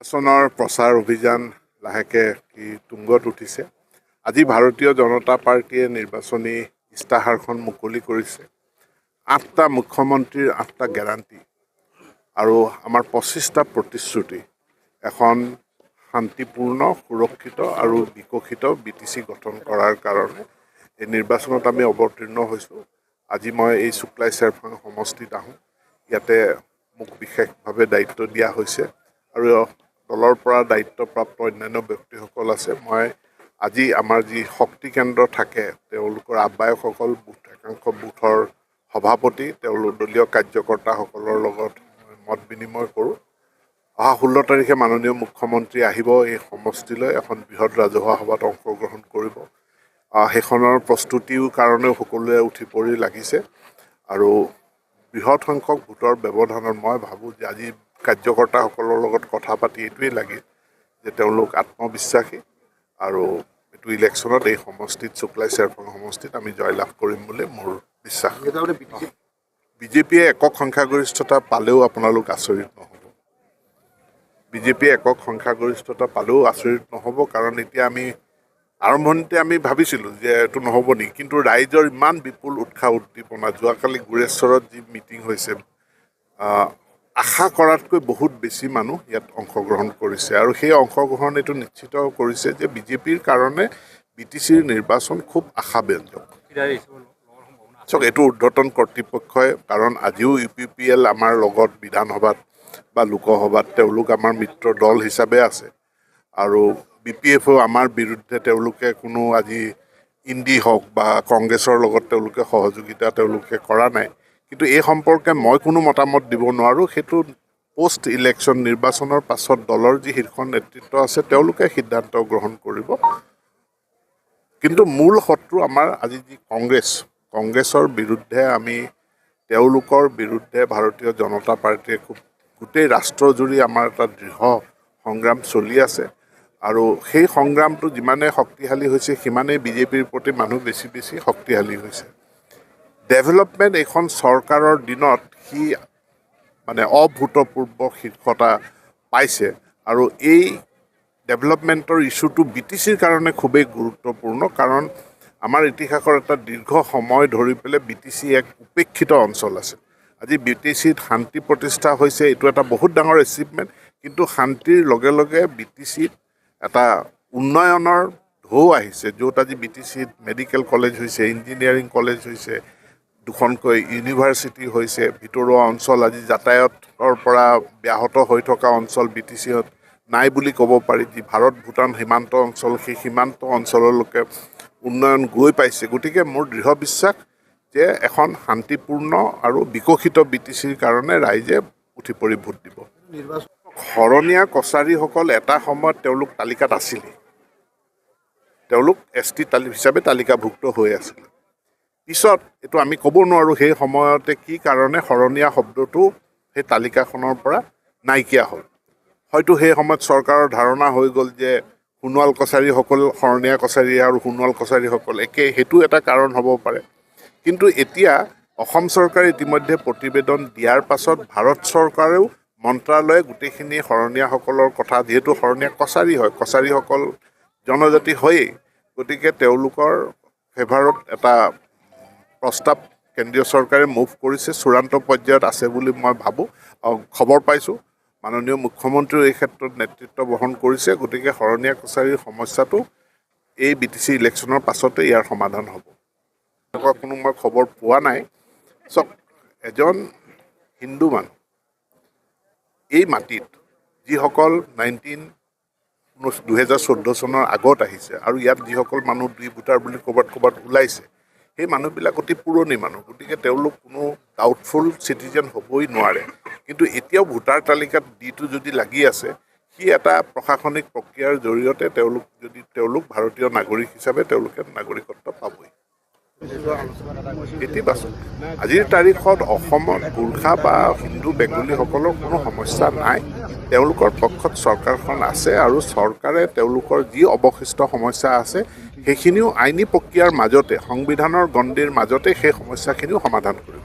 নিৰ্বাচনৰ প্ৰচাৰ অভিযান লাহেকে তুংগত উঠিছে। আজি ভাৰতীয় জনতা পাৰ্টীয়ে নিৰ্বাচনী ইস্তাহাৰখন মুকলি কৰিছে। 8টা মুখ্যমন্ত্ৰীৰ 8টা গেৰাণ্টি আৰু আমাৰ 25টা প্ৰতিশ্ৰুতি এখন শান্তিপূৰ্ণ, সুৰক্ষিত আৰু বিকশিত BTC গঠন কৰাৰ কাৰণে এই নিৰ্বাচনত আমি অৱতীৰ্ণ হৈছোঁ। আজি মই এই শুক্লাই চেৰফাং সমষ্টিত আহোঁ। ইয়াতে মোক বিশেষভাৱে দায়িত্ব দিয়া হৈছে আৰু দলৰ পৰা দায়িত্বপ্ৰাপ্ত অন্যান্য ব্যক্তিসকল আছে। মই আজি আমাৰ যি শক্তি কেন্দ্ৰ থাকে তেওঁলোকৰ আহ্বায়কসকল, একাংশ বুথৰ সভাপতি, তেওঁলোকৰ দলীয় কাৰ্যকৰ্তাসকলৰ লগত মত বিনিময় কৰোঁ। অহা 16 তাৰিখে মাননীয় মুখ্যমন্ত্ৰী আহিব এই সমষ্টিলৈ, এখন বৃহৎ ৰাজহুৱা সভাত অংশগ্ৰহণ কৰিব। সেইখনৰ প্ৰস্তুতিৰ কাৰণেও সকলোৱে উঠি পৰি লাগিছে আৰু বৃহৎ সংখ্যক ভোটৰ ব্যৱধানত মই ভাবোঁ যে আজি কাৰ্যকৰ্তাসকলৰ লগত কথা পাতি এইটোৱেই লাগে যে তেওঁলোক আত্মবিশ্বাসী আৰু এইটো ইলেকশ্যনত এই সমষ্টিত, শুক্লাই চেৰফাং সমষ্টিত আমি জয়লাভ কৰিম বুলি মোৰ বিশ্বাস। বিজেপিয়ে একক সংখ্যাগৰিষ্ঠতা পালেও আপোনালোক আচৰিত নহ'ব। বিজেপিয়ে একক সংখ্যাগৰিষ্ঠতা পালেও আচৰিত নহ'ব, কাৰণ এতিয়া আমি আৰম্ভণিতে আমি ভাবিছিলোঁ যে এইটো নহ'ব নেকি, কিন্তু ৰাইজৰ ইমান বিপুল উৎসাহ উদ্দীপনা, যোৱাকালি গুৰেশ্বৰত যি মিটিং হৈছে, আশা কৰাতকৈ বহুত বেছি মানুহ ইয়াত অংশগ্ৰহণ কৰিছে আৰু সেই অংশগ্ৰহণ এইটো নিশ্চিত কৰিছে যে বিজেপিৰ কাৰণে BTCৰ নিৰ্বাচন খুব আশাব্যঞ্জক। চাওক, এইটো ঊৰ্ধ্বতন কৰ্তৃপক্ষই, কাৰণ আজিও UPPL আমাৰ লগত বিধানসভাত বা লোকসভাত তেওঁলোক আমাৰ মিত্ৰ দল হিচাপে আছে আৰু BPFও আমাৰ বিৰুদ্ধে তেওঁলোকে কোনো আজি ইণ্ডি হওক বা কংগ্ৰেছৰ লগত তেওঁলোকে সহযোগিতা কৰা নাই। কিন্তু এই সম্পৰ্কে মই কোনো মতামত দিব নোৱাৰোঁ। সেইটো পোষ্ট ইলেকশ্যন নিৰ্বাচনৰ পাছত দলৰ যি শীৰ্ষ নেতৃত্ব আছে তেওঁলোকে সিদ্ধান্ত গ্ৰহণ কৰিব। কিন্তু মূল শত্ৰু আমাৰ আজি যি কংগ্ৰেছৰ বিৰুদ্ধে তেওঁলোকৰ বিৰুদ্ধে ভাৰতীয় জনতা পাৰ্টীয়ে গোটেই ৰাষ্ট্ৰজুৰি আমাৰ এটা দৃঢ় সংগ্ৰাম চলি আছে আৰু সেই সংগ্ৰামটো যিমানে শক্তিশালী হৈছে সিমানেই বিজেপিৰ প্ৰতি মানুহ বেছি বেছি শক্তিশালী হৈছে। ডেভেলপমেণ্ট এইখন চৰকাৰৰ দিনত সি অভূতপূৰ্ব শীৰ্ষতা পাইছে আৰু এই ডেভেলপমেণ্টৰ ইছ্যুটো BTCৰ কাৰণে খুবেই গুৰুত্বপূৰ্ণ, কাৰণ আমাৰ ইতিহাসৰ এটা দীৰ্ঘ সময় ধৰি পেলাই BTC এক উপেক্ষিত অঞ্চল আছিল। আজি BTCত শান্তি প্ৰতিষ্ঠা হৈছে, এইটো এটা বহুত ডাঙৰ এচিভমেণ্ট, কিন্তু শান্তিৰ লগে লগে BTCত এটা উন্নয়নৰ ঢৌ আহিছে, য'ত আজি BTCত মেডিকেল কলেজ হৈছে, ইঞ্জিনিয়াৰিং কলেজ হৈছে, দুখনকৈ ইউনিভাৰ্চিটি হৈছে, ভিতৰুৱা অঞ্চল আজি যাতায়াতৰ পৰা ব্যাহত হৈ থকা অঞ্চল BTCত নাই বুলি ক'ব পাৰি। যি ভাৰত-ভূটান সীমান্ত অঞ্চল, সেই সীমান্ত অঞ্চললৈকে উন্নয়ন গৈ পাইছে। গতিকে মোৰ দৃঢ় বিশ্বাস যে এখন শান্তিপূৰ্ণ আৰু বিকশিত BTCৰ কাৰণে ৰাইজে উঠি পৰি ভোট দিব। শৰণীয়া কছাৰীসকল এটা সময়ত তেওঁলোক তালিকাত আছিলে, তেওঁলোক ST হিচাপে তালিকাভুক্ত হৈ আছিলে। পিছত এইটো আমি ক'ব নোৱাৰোঁ সেই সময়তে কি কাৰণে শৰণীয়া শব্দটো সেই তালিকাখনৰ পৰা নাইকিয়া হ'ল। হয়তো সেই সময়ত চৰকাৰৰ ধাৰণা হৈ গ'ল যে সোণোৱাল কছাৰীসকল শৰণীয়া কছাৰী আৰু সোণোৱাল কছাৰীসকল একে, সেইটো এটা কাৰণ হ'ব পাৰে। কিন্তু এতিয়া অসম চৰকাৰে ইতিমধ্যে প্ৰতিবেদন দিয়াৰ পাছত ভাৰত চৰকাৰেও মন্ত্ৰালয়ে গোটেইখিনি শৰণীয়াসকলৰ কথা, যিহেতু শৰণীয়া কছাৰী হয়, কছাৰীসকল জনজাতি হয়েই, গতিকে তেওঁলোকৰ ফেভাৰত এটা প্ৰস্তাৱ কেন্দ্ৰীয় চৰকাৰে মুভ কৰিছে, চূড়ান্ত পৰ্যায়ত আছে বুলি মই ভাবোঁ। খবৰ পাইছোঁ মাননীয় মুখ্যমন্ত্ৰীও এই ক্ষেত্ৰত নেতৃত্ব বহন কৰিছে। গতিকে শৰণীয়া কছাৰীৰ সমস্যাটো এই BTC ইলেকশ্যনৰ পাছতে ইয়াৰ সমাধান হ'ব। এনেকুৱা কোনো মই খবৰ পোৱা নাই। চাওক, এজন হিন্দু মানুহ এই মাটিত যিসকল 2014 চনৰ আগত আহিছে আৰু ইয়াত যিসকল মানুহ দুই ভোটাৰ বুলি ক'ৰবাত ওলাইছে, সেই মানুহবিলাক অতি পুৰণি মানুহ, গতিকে তেওঁলোক কোনো ডাউটফুল চিটিজেন হ'বই নোৱাৰে। কিন্তু এতিয়াও ভোটাৰ তালিকাত ডিটো যদি লাগি আছে, সি এটা প্ৰশাসনিক প্ৰক্ৰিয়াৰ জৰিয়তে তেওঁলোক ভাৰতীয় নাগৰিক হিচাপে তেওঁলোকে নাগৰিকত্ব পাবই। ইতিবাচক, আজিৰ তাৰিখত অসমত গোৰ্খা বা হিন্দু বেংগলীসকলৰ কোনো সমস্যা নাই। তেওঁলোকৰ পক্ষত চৰকাৰখন আছে আৰু চৰকাৰে তেওঁলোকৰ যি অৱশিষ্ট সমস্যা আছে সেইখিনিও আইনী প্ৰক্ৰিয়াৰ মাজতে, সংবিধানৰ গণ্ডিৰ মাজতে সেই সমস্যাখিনিও সমাধান কৰিব।